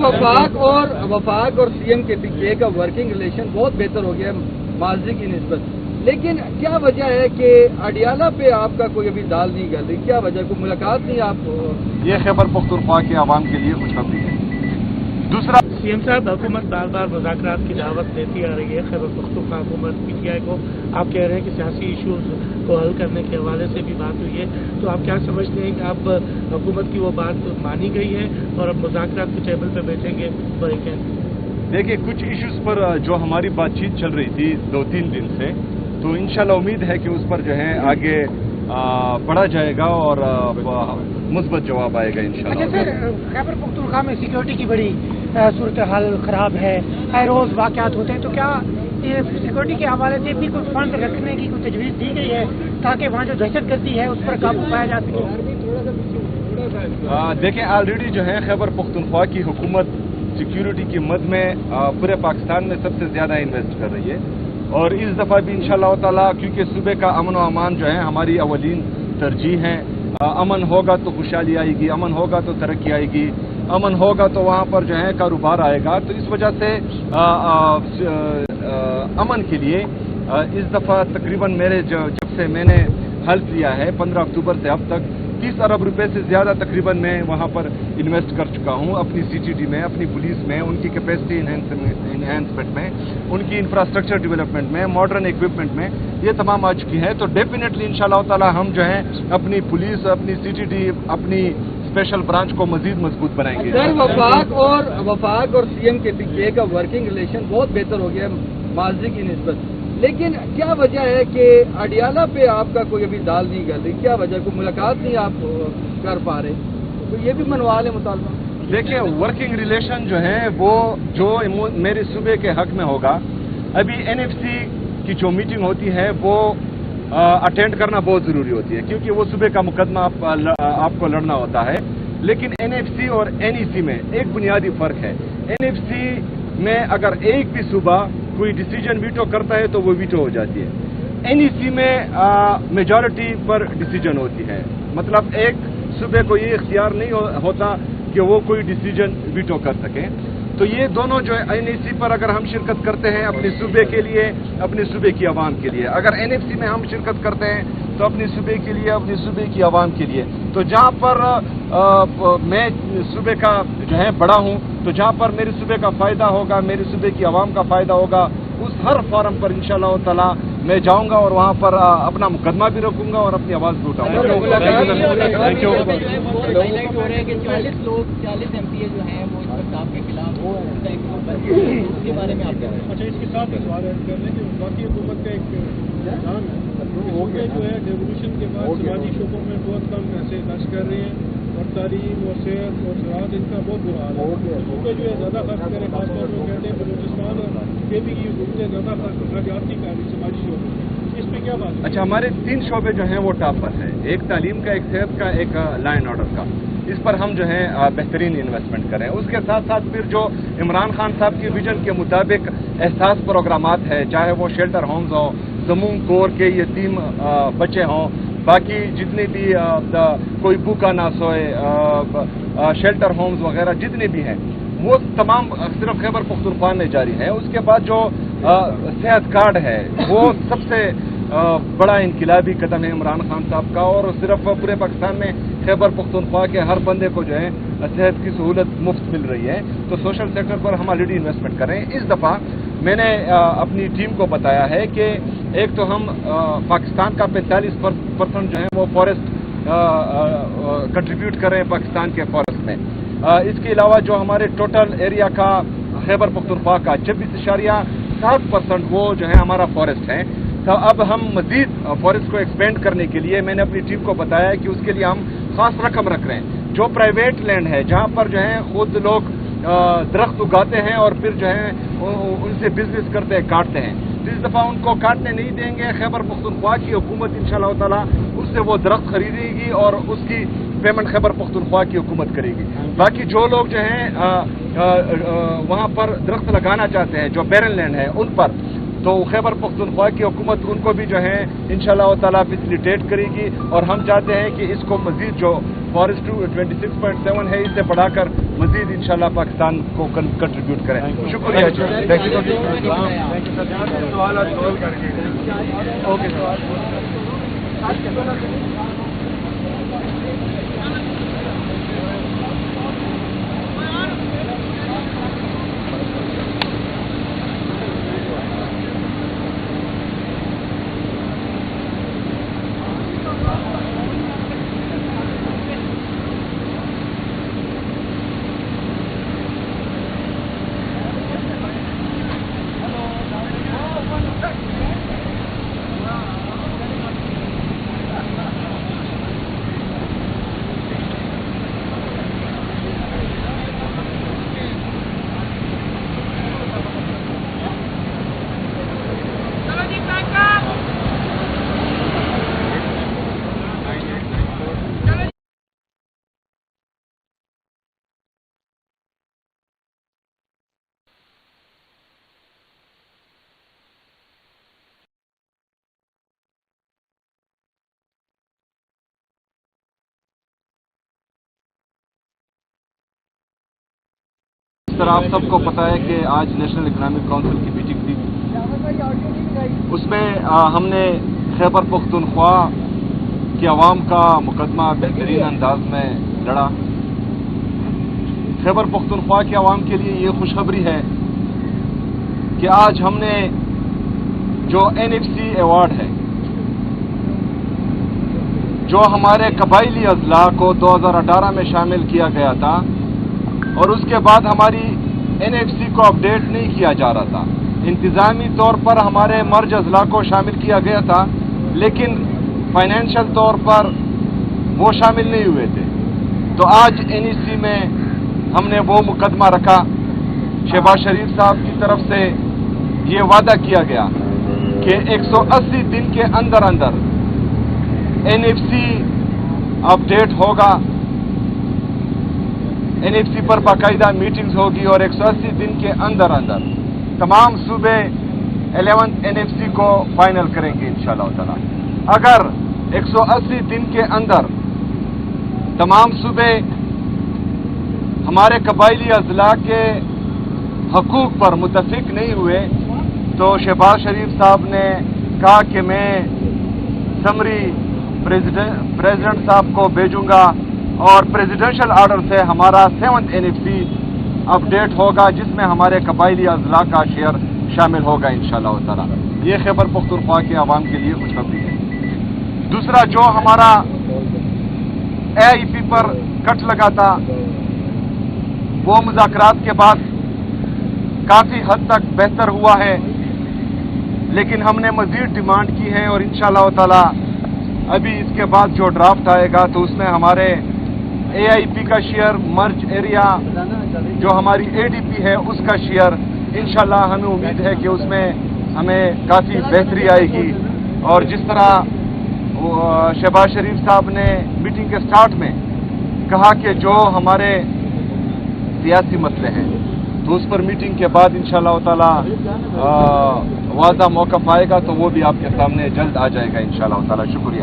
वफाक और सीएम के पीछे का वर्किंग रिलेशन बहुत बेहतर हो गया है माजी की निस्बत, लेकिन क्या वजह है कि अडियाला पे आपका कोई अभी दाल नहीं गल रही? क्या वजह, कोई मुलाकात नहीं आप? ये खैबर पख्तूनख्वा के आवाम के लिए खुशखबरी है। दूसरा, सीएम साहब, हुकूमत बार बार मुज़ाकरात की दावत देती आ रही है खैबर पख्तूनख्वा हुकूमत पीटीआई को। आप कह रहे हैं कि सियासी इशूज़ को हल करने के हवाले से भी बात हुई है, तो आप क्या समझते हैं कि अब हुकूमत की वो बात मानी गई है और अब मुज़ाकरात के टेबल पर बैठेंगे? देखिए, कुछ इश्यूज़ पर जो हमारी बातचीत चल रही थी 2-3 दिन से, तो इंशाल्लाह उम्मीद है कि उस पर जो है आगे बढ़ा जाएगा और मुस्बत जवाब आएगा इंशाल्लाह। अच्छा सर, खैबर पख्तूनख्वा में सिक्योरिटी की बड़ी सूरत हाल खराब है, हर रोज वाक़यात होते हैं, तो क्या ये सिक्योरिटी के हवाले से भी कुछ फंड रखने की कुछ तजवीज़ दी गई है ताकि वहाँ जो दहशतगर्दी है उस पर काबू पाया जा सके? देखें, ऑलरेडी जो है खैबर पख्तूनख्वा की हुकूमत सिक्योरिटी की मद में पूरे पाकिस्तान में सबसे ज़्यादा इन्वेस्ट कर रही है, और इस दफ़ा भी इंशाअल्लाह ताला, क्योंकि सूबे का अमन व अमान जो है हमारी अवलीन तरजीह है। अमन होगा तो खुशहाली आएगी, अमन होगा तो तरक्की आएगी, अमन होगा तो वहाँ पर जो है कारोबार आएगा। तो इस वजह से अमन के लिए इस दफ़ा तकरीबन मेरे जब से मैंने हल्फ लिया है 15 अक्टूबर से अब तक 30 अरब रुपए से ज़्यादा तकरीबन मैं वहाँ पर इन्वेस्ट कर चुका हूँ, अपनी सीटीडी में, अपनी पुलिस में, उनकी कैपेसिटी इन्हेंसमेंट में, उनकी इंफ्रास्ट्रक्चर डेवलपमेंट में, मॉडर्न इक्विपमेंट में, ये तमाम आ चुकी हैं। तो डेफिनेटली इंशाअल्लाह ताला हम जो है अपनी पुलिस, अपनी सीटीडी, अपनी स्पेशल ब्रांच को मजीद मजबूत बनाएंगे। सर, वफाक और सीएम के पीछे का वर्किंग रिलेशन बहुत बेहतर हो गया है माजी की निस्बत, लेकिन क्या वजह है कि अडियाला पे आपका कोई अभी दाल नहीं गल रही? क्या वजह, कोई मुलाकात नहीं आप कर पा रहे? तो ये भी मनवाल है मुतालबा। देखिए, वर्किंग रिलेशन जो है वो जो मेरे सूबे के हक में होगा, अभी एनएफसी की जो मीटिंग होती है वो अटेंड करना बहुत ज़रूरी होती है, क्योंकि वो सूबे का मुकदमा आपको लड़ना होता है। लेकिन एनएफसी और एनईसी में एक बुनियादी फ़र्क है। एनएफसी में अगर एक भी सूबा कोई डिसीजन वीटो करता है तो वो वीटो हो जाती है। एनईसी में मेजॉरिटी पर डिसीजन होती है, मतलब एक सूबे को ये इख्तियार नहीं होता कि वो कोई डिसीजन वीटो कर सके। तो ये दोनों जो है एनईसी पर अगर हम शिरकत करते हैं अपने सूबे के लिए, अपने सूबे की आवाम के लिए, अगर एनएफसी में हम शिरकत करते हैं तो अपने सूबे के लिए, अपने सूबे की आवाम के लिए। तो जहाँ पर मैं सूबे का जो है बड़ा हूँ, तो जहाँ पर मेरे सूबे का फ़ायदा होगा, मेरे सूबे की आवाम का फ़ायदा होगा, उस हर फॉरम पर इंशाअल्लाह ताला मैं जाऊँगा और वहाँ पर अपना मुकदमा भी रखूँगा और अपनी आवाज़ भी उठाऊँगा। Thank you. हाईलाइट हो रहा है कि 40 एमपीए जो हैं वो इस प्रस्ताव के खिलाफ उसके बारे में आप क्या? अच्छा, इसके साथ सवाल कर लें कि बाकी हुकूमत का एक ध्यान है जो है डेवोल्यूशन के बाद समाजी शोबों में बहुत कम पैसे खर्च कर रहे हैं, और तालीम और सेहत और ज़राअत इनका बहुत बुरा हाल है। उसको जो है ज़्यादा खर्च करें, खासतौर पर कहते हैं बलूचिस्तान और केपी की हुकूमतें ज़्यादा खर्चाती कर रही समाजी शोबे, इस पर क्या बात है? अच्छा, हमारे 3 शोबे जो हैं वो टॉप पर हैं, एक तालीम का, एक सेहत का, एक लॉ एंड ऑर्डर का। इस पर हम जो है बेहतरीन इन्वेस्टमेंट करें। उसके साथ साथ फिर जो इमरान खान साहब के विजन के मुताबिक एहसास प्रोग्रामात है, चाहे वो शेल्टर होम्स हो, जमून कोर के यतीम बच्चे हों, बाकी जितने भी कोई भूखा ना सोए, शेल्टर होम्स वगैरह जितने भी हैं, वो तमाम सिर्फ खैबर पख्तूनख्वा में जारी है। उसके बाद जो सेहत कार्ड है वो सबसे बड़ा इनकलाबी कदम है इमरान खान साहब का, और सिर्फ पूरे पाकिस्तान में खैबर पख्तूनख्वा के हर बंदे को जो है सेहत की सहूलत मुफ्त मिल रही है। तो सोशल सेक्टर पर हम ऑलरेडी इन्वेस्टमेंट कर रहे हैं। इस दफ़ा मैंने अपनी टीम को बताया है कि एक तो हम पाकिस्तान का 45% जो है वो फॉरेस्ट कंट्रीब्यूट कर रहे हैं पाकिस्तान के फॉरेस्ट में। इसके अलावा जो हमारे टोटल एरिया का खैबर पख्तूनख्वा का 26.7% वो जो है हमारा फॉरेस्ट है। तो अब हम मजीद फॉरेस्ट को एक्सपेंड करने के लिए मैंने अपनी टीम को बताया है कि उसके लिए हम खास रकम रख रहे हैं। जो प्राइवेट लैंड है, जहाँ पर जो है खुद लोग दरख्त उगाते हैं और फिर जो है उनसे बिजनेस करते हैं, काटते हैं, तो इस दफ़ा उनको काटने नहीं देंगे। खैबर पख्तूनख्वा की हुकूमत इंशाअल्लाह ताला उससे वो दरख्त खरीदेगी और उसकी पेमेंट खैबर पख्तूनख्वा की हुकूमत करेगी। बाकी जो लोग जो हैं वहाँ पर दरख्त लगाना चाहते हैं, जो बैरन लैंड है, उन पर تو خیبر پختونخوا کی حکومت ان کو بھی جو ہے انشاءاللہ تعالیٰ فیسیلیٹیٹ کرے گی، اور ہم چاہتے ہیں کہ اس کو مزید جو فارسٹ 26.7 ہے اسے بڑھا کر مزید انشاءاللہ پاکستان کو کنٹریبیوٹ کریں. شکریہ جی. اوکے سر، آپ سب کو پتا ہے کہ آج نیشنل اکنامک کونسل کی میٹنگ تھی. اس میں ہم نے خیبر پختونخوا کی عوام کا مقدمہ بہترین انداز میں لڑا. خیبر پختونخوا کی عوام کے لیے یہ خوشخبری ہے کہ آج ہم نے جو NFC ایوارڈ ہے، جو ہمارے قبائلی اضلاع کو 2018 میں شامل کیا گیا تھا، اور اس کے بعد ہماری NFC کو اپڈیٹ نہیں کیا جا رہا تھا. انتظامی طور پر ہمارے مرج اضلاع کو شامل کیا گیا تھا، لیکن فائنینشل طور پر وہ شامل نہیں ہوئے تھے. تو آج NEC میں ہم نے وہ مقدمہ رکھا. شہباز شریف صاحب کی طرف سے یہ وعدہ کیا گیا کہ 180 دن کے اندر اندر NFC اپڈیٹ ہوگا، NFC پر باقاعدہ میٹنگز ہوگی، اور 180 دن کے اندر اندر تمام صوبے 11th NFC کو فائنل کریں گے انشاءاللہ تعالی. اگر 180 دن کے اندر تمام صوبے ہمارے قبائلی اضلاع کے حقوق پر متفق نہیں ہوئے تو شہباز شریف صاحب نے کہا کہ میں سمری پریزیڈنٹ صاحب کو بھیجوں گا، اور پریزیڈنشل آرڈر سے ہمارا 7th NFC اپڈیٹ ہوگا، جس میں ہمارے قبائلی اضلاع کا شیئر شامل ہوگا انشاءاللہ تعالی. یہ خیبر پختونخوا کے عوام کے لیے خوشخبری ہے. دوسرا، جو ہمارا AIP پر کٹ لگا تھا، وہ مذاکرات کے بعد کافی حد تک بہتر ہوا ہے، لیکن ہم نے مزید ڈیمانڈ کی ہے، اور انشاءاللہ تعالی ابھی اس کے بعد جو ڈرافٹ آئے گا تو اس میں ہمارے AIP کا شیئر، مرج ایریا جو ہماری ADP ہے اس کا شیئر، انشاءاللہ ہمیں امید ہے کہ اس میں ہمیں کافی بہتری آئے گی. اور جس طرح شہباز شریف صاحب نے میٹنگ کے سٹارٹ میں کہا کہ جو ہمارے سیاسی مسئلے ہیں تو اس پر میٹنگ کے بعد انشاءاللہ تعالی وعدہ موقف آئے گا تو وہ بھی آپ کے سامنے جلد آ جائے گا انشاءاللہ تعالی. شکریہ.